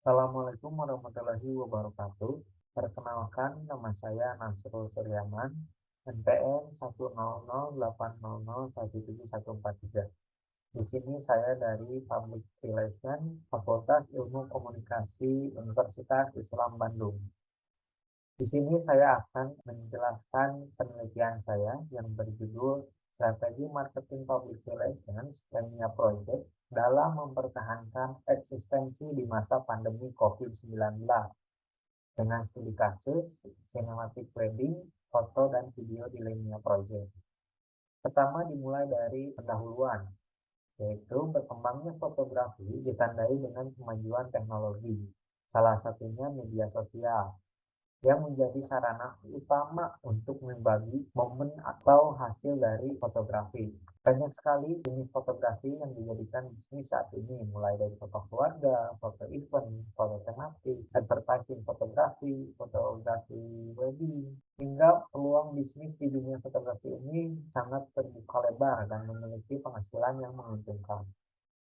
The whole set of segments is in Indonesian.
Assalamualaikum warahmatullahi wabarakatuh. Perkenalkan, nama saya Nasrul Suryaman, NPM 10080817143. Di sini saya dari Public Relation, Fakultas Ilmu Komunikasi Universitas Islam Bandung. Di sini saya akan menjelaskan penelitian saya yang berjudul Strategi Marketing Public Relations Lemnia Project dalam mempertahankan eksistensi di masa pandemi COVID-19 dengan studi kasus, cinematic wedding, foto dan video di Lemnia Project. Pertama dimulai dari pendahuluan, yaitu berkembangnya fotografi ditandai dengan kemajuan teknologi, salah satunya media sosial yang menjadi sarana utama untuk membagi momen atau hasil dari fotografi. Banyak sekali jenis fotografi yang dijadikan bisnis saat ini, mulai dari foto keluarga, foto event, foto tematik, advertising fotografi, fotografi wedding, hingga peluang bisnis di dunia fotografi ini sangat terbuka lebar dan memiliki penghasilan yang menguntungkan.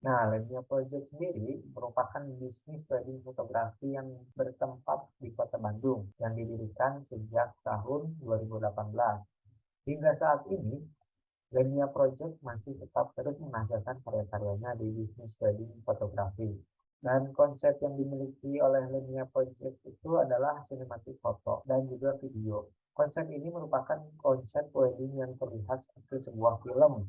Nah, Lemnia Project sendiri merupakan bisnis wedding fotografi yang bertempat di Kota Bandung yang didirikan sejak tahun 2018. Hingga saat ini, Lemnia Project masih tetap terus menghasilkan karya-karyanya di bisnis wedding fotografi. Dan konsep yang dimiliki oleh Lemnia Project itu adalah cinematic foto dan juga video. Konsep ini merupakan konsep wedding yang terlihat seperti sebuah film.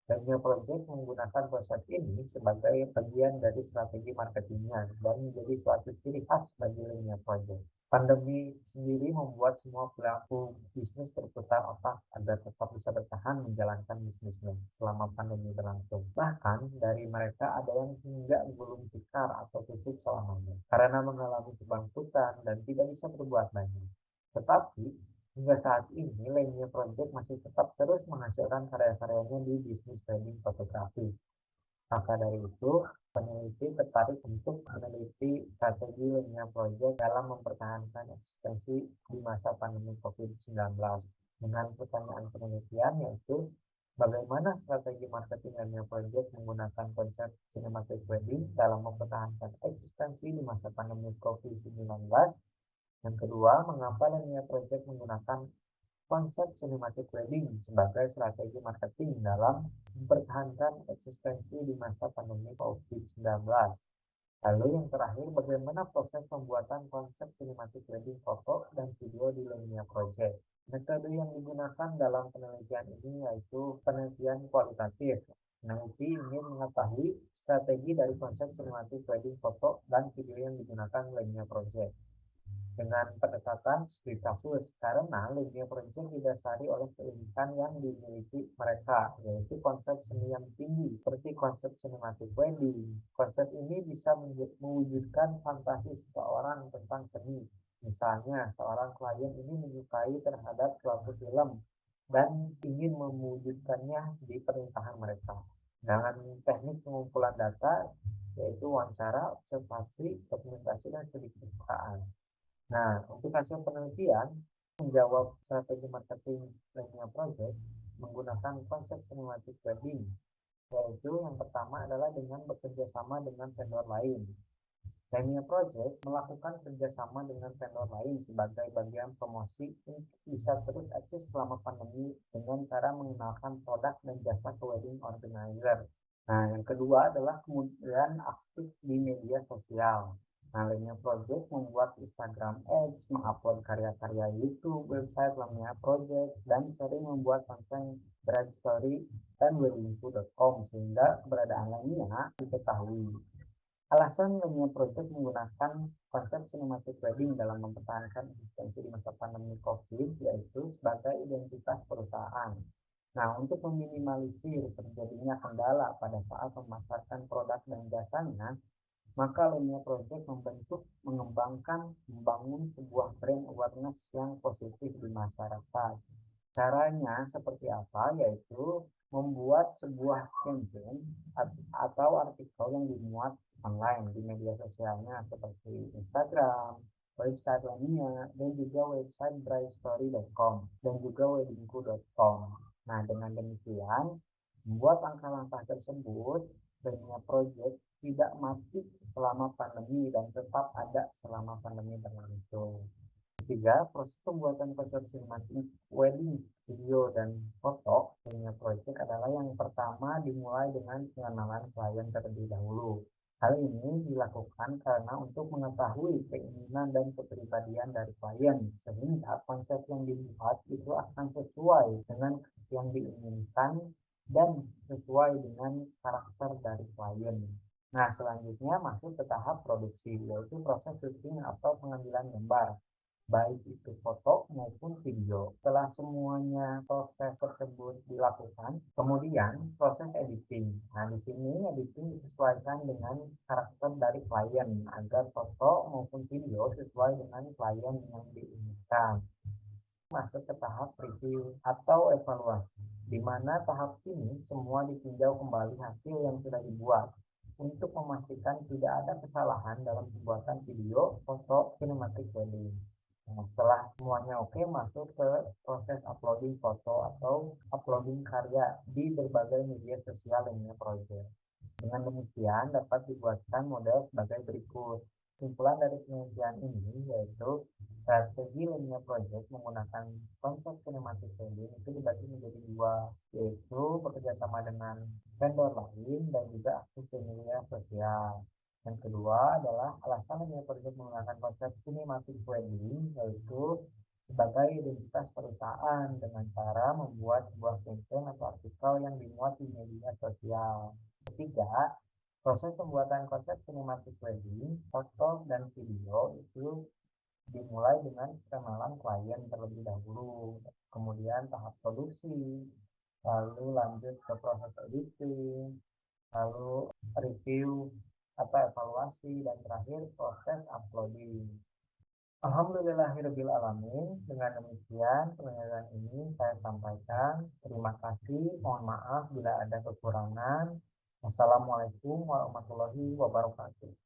Lemnia Project menggunakan konsep ini sebagai bagian dari strategi marketingnya dan menjadi suatu ciri khas bagi Lemnia Project. Pandemi sendiri membuat semua pelaku bisnis berputar otak agar tetap bisa bertahan menjalankan bisnisnya selama pandemi berlangsung. Bahkan dari mereka ada yang hingga gulung tikar atau tutup selamanya karena mengalami kebangkrutan dan tidak bisa berbuat banyak. Tetapi hingga saat ini, Lemnia Project masih tetap terus menghasilkan karya-karyanya di bisnis wedding fotografi. Maka dari itu, peneliti tertarik untuk meneliti strategi Lemnia Project dalam mempertahankan eksistensi di masa pandemi COVID-19. Dengan pertanyaan penelitian yaitu, bagaimana strategi marketing Lemnia Project menggunakan konsep cinematic wedding dalam mempertahankan eksistensi di masa pandemi COVID-19? Yang kedua, mengapa Lemnia Project menggunakan konsep cinematic wedding sebagai strategi marketing dalam mempertahankan eksistensi di masa pandemi COVID-19. Lalu yang terakhir, bagaimana proses pembuatan konsep cinematic wedding foto dan video di Lemnia Project. Metode yang digunakan dalam penelitian ini yaitu penelitian kualitatif. Peneliti ingin mengetahui strategi dari konsep cinematic wedding foto dan video yang digunakan Lemnia Project dengan pendekatan studi kasus karena Lemnia Project didasari oleh keunikan yang dimiliki mereka, yaitu konsep seni yang tinggi seperti konsep cinematic wedding. Konsep ini bisa mewujudkan fantasi seseorang tentang seni. Misalnya, seorang klien ini menyukai terhadap suatu film dan ingin mewujudkannya di pernikahan mereka. Dengan teknik pengumpulan data, yaitu wawancara, observasi, dokumentasi, dan studi kepekaan. Nah, untuk hasil penelitian menjawab strategi marketing Lemnia Project menggunakan konsep cinematic wedding, yaitu yang pertama adalah dengan bekerja sama dengan vendor lain. Lemnia Project melakukan kerjasama dengan vendor lain sebagai bagian promosi untuk bisa terus eksis selama pandemi dengan cara mengenalkan produk dan jasa ke wedding organizer. Nah, yang kedua adalah kemudian aktif di media sosial. Nah, Lemnia Project membuat Instagram Ads, mengupload karya-karya YouTube, website Lemnia Project, dan sering membuat konten brand story dan weddingku.com sehingga keberadaan Lemnia diketahui. Alasan Lemnia Project menggunakan konsep cinematic wedding dalam mempertahankan eksistensi di masa pandemi COVID yaitu sebagai identitas perusahaan. Nah, untuk meminimalisir terjadinya kendala pada saat memasarkan produk dan jasanya, maka Lemnia Project mengembangkan, membangun sebuah brand awareness yang positif di masyarakat. Caranya seperti apa? Yaitu membuat sebuah campaign atau artikel yang dimuat online di media sosialnya seperti Instagram, website Lemnia, dan juga website brightstory.com dan juga weddingku.com. Nah, dengan demikian, membuat langkah-langkah tersebut, Lemnia Project tidak mati selama pandemi dan tetap ada selama pandemi berlangsung. Ketiga, proses pembuatan konsep sinematik wedding, video, dan foto punya proyek adalah yang pertama dimulai dengan pengenalan klien terlebih dahulu. Hal ini dilakukan karena untuk mengetahui keinginan dan kepribadian dari klien, sehingga konsep yang dibuat itu akan sesuai dengan yang diinginkan dan sesuai dengan karakter dari klien. Nah, selanjutnya masuk ke tahap produksi, yaitu proses syuting atau pengambilan gambar baik itu foto maupun video. Setelah semuanya proses tersebut dilakukan, kemudian proses editing. Nah, di sini editing disesuaikan dengan karakter dari klien agar foto maupun video sesuai dengan klien yang diinginkan. Masuk ke tahap review atau evaluasi, di mana tahap ini semua ditinjau kembali hasil yang sudah dibuat untuk memastikan tidak ada kesalahan dalam pembuatan video, foto, cinematic wedding. Nah, setelah semuanya oke, masuk ke proses uploading foto atau uploading karya di berbagai media sosial lainnya proyek. Dengan demikian dapat dibuatkan model sebagai berikut. Kesimpulan dari penelitian ini yaitu strategi linear project menggunakan konsep kinematic wedding itu dibagi menjadi dua, yaitu bekerjasama dengan vendor lain dan juga aktif di media sosial. Yang kedua adalah alasan linear project menggunakan konsep cinematic wedding yaitu sebagai identitas perusahaan dengan cara membuat sebuah campaign atau artikel yang dimuat di media sosial. Ketiga, proses pembuatan konsep cinematic wedding, foto dan video itu dimulai dengan kenalan klien terlebih dahulu, kemudian tahap produksi, lalu lanjut ke proses editing, lalu review atau evaluasi, dan terakhir proses uploading. Alhamdulillahirrahmanirrahim. Dengan demikian penjelasan ini saya sampaikan. Terima kasih. Mohon maaf bila ada kekurangan. Wassalamualaikum warahmatullahi wabarakatuh.